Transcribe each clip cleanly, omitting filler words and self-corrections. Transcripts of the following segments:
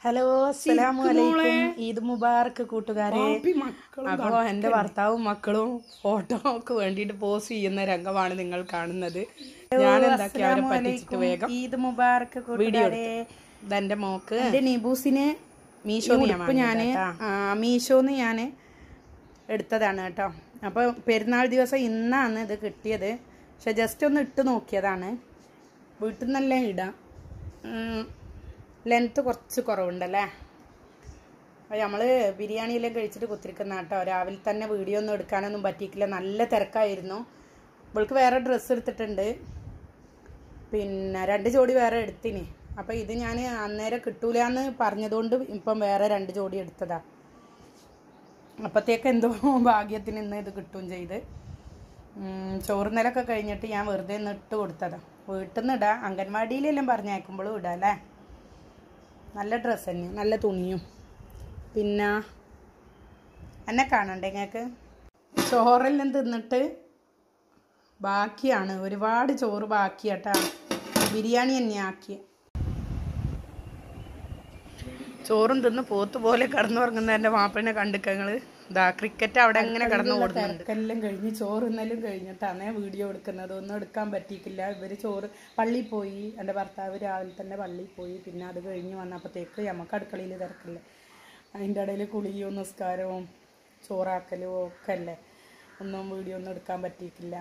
Hello അസ്സലാമു അലൈക്കും. ഈദ് മുബാറക്ക് കൂട്ടുകാരെ. അപ്പോൾ എൻ്റെ ഭർത്താവും മക്കളും ഫോട്ടോക്ക് വേണ്ടിയിട്ട് പോസ്റ്റ് ചെയ്യുന്ന രംഗമാണ് നിങ്ങൾ കാണുന്നത്. ഞാൻ എന്താക്കി അവരെ പറ്റിച്ചിട്ട് വേഗം ഈദ് മുബാറക്ക് കൂട്ടുകാരെ. ഇതെൻ്റെ മോക്ക് എൻ്റെ നിബൂസിന് മീഷോന്ന് ഞാൻ എടുത്തതാണ് കേട്ടോ. അപ്പോൾ പെരുന്നാൾ ദിവസം ഇന്നാണ് ഇത് കിട്ടിയത്. പക്ഷെ ജസ്റ്റ് ഒന്ന് ഇട്ട് നോക്കിയതാണ്. വീട്ടിൽ നിന്നെല്ലാം ഇടാം. ലെങ്ത്ത് കുറച്ച് കുറവുണ്ടല്ലേ. അപ്പോൾ നമ്മൾ ബിരിയാണിയെല്ലാം കഴിച്ചിട്ട് കുത്തിരിക്കുന്ന കേട്ടോ. രാവിലെ തന്നെ വീഡിയോ ഒന്നും എടുക്കാനൊന്നും പറ്റിയിട്ടില്ല, നല്ല തിരക്കായിരുന്നു. ഇവൾക്ക് വേറെ ഡ്രസ്സ് എടുത്തിട്ടുണ്ട്, പിന്നെ 2 ജോഡി വേറെ എടുത്തിന്. അപ്പോൾ ഇത് ഞാൻ അന്നേരം കിട്ടൂല എന്ന് പറഞ്ഞതുകൊണ്ട് ഇപ്പം വേറെ 2 ജോഡി എടുത്തതാ. അപ്പോഴത്തേക്ക് എന്തോ ഭാഗ്യത്തിന് ഇന്ന് ഇത് കിട്ടുകയും ചെയ്ത്. ചോറുന്നലൊക്കെ കഴിഞ്ഞിട്ട് ഞാൻ വെറുതെ ഒന്ന് ഇട്ട് കൊടുത്തതാണ്. വീട്ടിൽ നിന്ന് ഇടാം, അംഗൻവാടിയിലെല്ലാം പറഞ്ഞയക്കുമ്പോഴും ഇടാം അല്ലേ. നല്ല ഡ്രസ്സ് തന്നെ, നല്ല തുണിയും. പിന്നെ എന്നെ കാണണ്ടേ നിങ്ങൾക്ക്? ചോറെല്ലാം തിന്നിട്ട് ബാക്കിയാണ്, ഒരുപാട് ചോറ് ബാക്കിയാട്ടാ. ബിരിയാണി തന്നെ ആക്കിയ ചോറും തിന്ന് പോത്ത് പോലെ കിടന്നുറങ്ങുന്ന എൻ്റെ മാപ്പിളിനെ കണ്ടിക്കങ്ങൾ. ഇതാ ക്രിക്കറ്റ് അവിടെ എങ്ങനെ കിടന്നു കൊടുക്കുന്നുണ്ട്. എല്ലാം കഴിഞ്ഞ് ചോറുന്നലും കഴിഞ്ഞിട്ടാണ് വീഡിയോ എടുക്കുന്നത്. ഒന്നും എടുക്കാൻ പറ്റിയിട്ടില്ല. ഇവർ ചോറ് പള്ളിയിൽ പോയി, എൻ്റെ ഭർത്താവ് രാവിലെ തന്നെ പള്ളിയിൽ പോയി. പിന്നെ അത് കഴിഞ്ഞ് വന്നപ്പോഴത്തേക്ക് നമുക്ക് അടുക്കളയിൽ തിരക്കില്ല. അതിൻ്റെ ഇടയിൽ കുളിയും നിസ്കാരവും ചോറാക്കലും ഒക്കെ അല്ലേ. ഒന്നും വീഡിയോ ഒന്നും എടുക്കാൻ പറ്റിയിട്ടില്ല.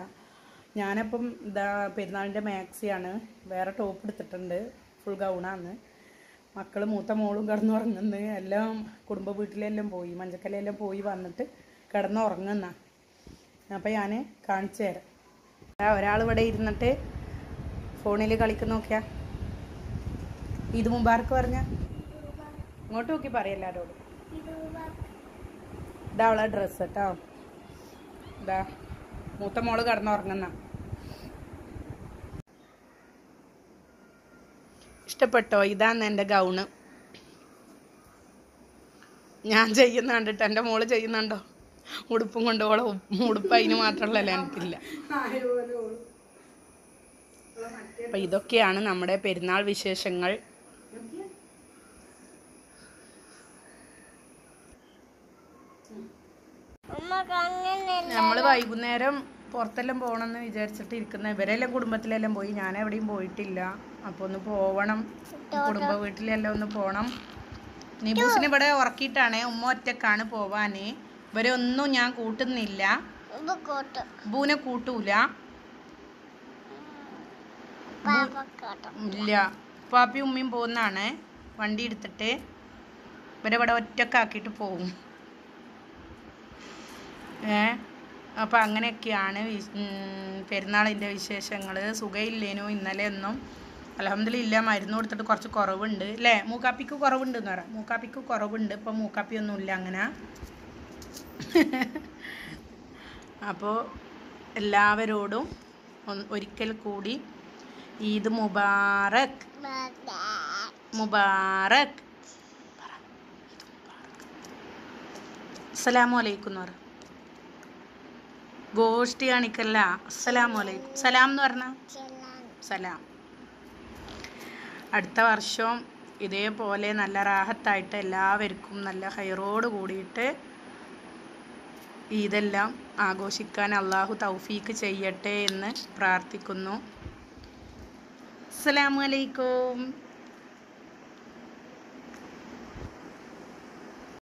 ഞാനപ്പം ഇതാ പെരുന്നാളിൻ്റെ മാക്സിയാണ്, വേറെ ടോപ്പ് എടുത്തിട്ടുണ്ട്, ഫുൾ ഗൗണാണ്. മക്കൾ മൂത്ത മോളും കിടന്നുറങ്ങുന്നു. എല്ലാം കുടുംബ വീട്ടിലെല്ലാം പോയി, മഞ്ചക്കലയെല്ലാം പോയി വന്നിട്ട് കിടന്നുറങ്ങുന്ന. അപ്പം ഞാൻ കാണിച്ചു തരാം. ഒരാൾ ഇവിടെ ഇരുന്നിട്ട് ഫോണിൽ കളിക്കുന്ന നോക്കിയാ. ഈദ് മുബാറക്ക് പറഞ്ഞ ഇങ്ങോട്ട് നോക്കി പറയല്ല ആരോട്. ഇതാ അവളെ ഡ്രസ്സ് കേട്ടോ. ഇതാ മൂത്ത മോള് കിടന്നുറങ്ങുന്ന. ഇഷ്ടപ്പെട്ടോ? ഇതാണ് എൻ്റെ ഗൗണ്. ഞാൻ ചെയ്യുന്ന കണ്ടിട്ട് എൻ്റെ മോള് ചെയ്യുന്നുണ്ടോ? ഉടുപ്പും കൊണ്ടുപോളോ. ഉടുപ്പ് അതിന് മാത്രമുള്ളല്ലോ, എനിക്കില്ല. അപ്പം ഇതൊക്കെയാണ് നമ്മുടെ പെരുന്നാൾ വിശേഷങ്ങൾ. നമ്മൾ വൈകുന്നേരം പുറത്തെല്ലാം പോകണമെന്ന് വിചാരിച്ചിട്ട് ഇരിക്കുന്ന. ഇവരെല്ലാം കുടുംബത്തിലെല്ലാം പോയി, ഞാൻ എവിടെയും പോയിട്ടില്ല. അപ്പോൾ ഒന്ന് പോവണം, കുടുംബ വീട്ടിലെല്ലാം ഒന്ന് പോകണം. നിബൂസിനെ ഇവിടെ ഉറക്കിയിട്ടാണ്, ഉമ്മ ഒറ്റക്കാണ് പോവാന്. ഇവരെ ഒന്നും ഞാൻ കൂട്ടുന്നില്ല, ബൂനെ കൂട്ടൂല. ഇല്ല, പാപ്പി ഉമ്മയും പോകുന്നതാണ് വണ്ടി എടുത്തിട്ട്. ഇവരെ ഇവിടെ ഒറ്റക്കാക്കിയിട്ട് പോകും. അപ്പം അങ്ങനെയൊക്കെയാണ് പെരുന്നാളിൻ്റെ വിശേഷങ്ങൾ. സുഖമില്ലേനു ഇന്നലെ ഒന്നും. അൽഹംദുലില്ലാ മരുന്ന് കൊടുത്തിട്ട് കുറച്ച് കുറവുണ്ട് അല്ലേ. മൂക്കാപ്പിക്ക് കുറവുണ്ട് എന്ന് പറയാം. മൂക്കാപ്പിക്ക് കുറവുണ്ട്, ഇപ്പം മൂക്കാപ്പി ഒന്നുമില്ല അങ്ങനെ. അപ്പോൾ എല്ലാവരോടും ഒരിക്കൽ കൂടി ഈദ് മുബാറക്. മുബാറക്. അസ്സലാമു അലൈക്കും എന്ന് പറ. ഗോഷ്ടി കാണിക്കല്ല. അസ്സലാമു അലൈക്കും. സലാം എന്ന് പറഞ്ഞാൽ സലാം. അടുത്ത വർഷം ഇതേപോലെ നല്ല റാഹത്തായിട്ട് എല്ലാവർക്കും നല്ല ഹൈറോട് കൂടിയിട്ട് ഇതെല്ലാം ആഘോഷിക്കാൻ അള്ളാഹു തൗഫീക്ക് ചെയ്യട്ടെ എന്ന് പ്രാർത്ഥിക്കുന്നു. അസ്സലാമു അലൈക്കും.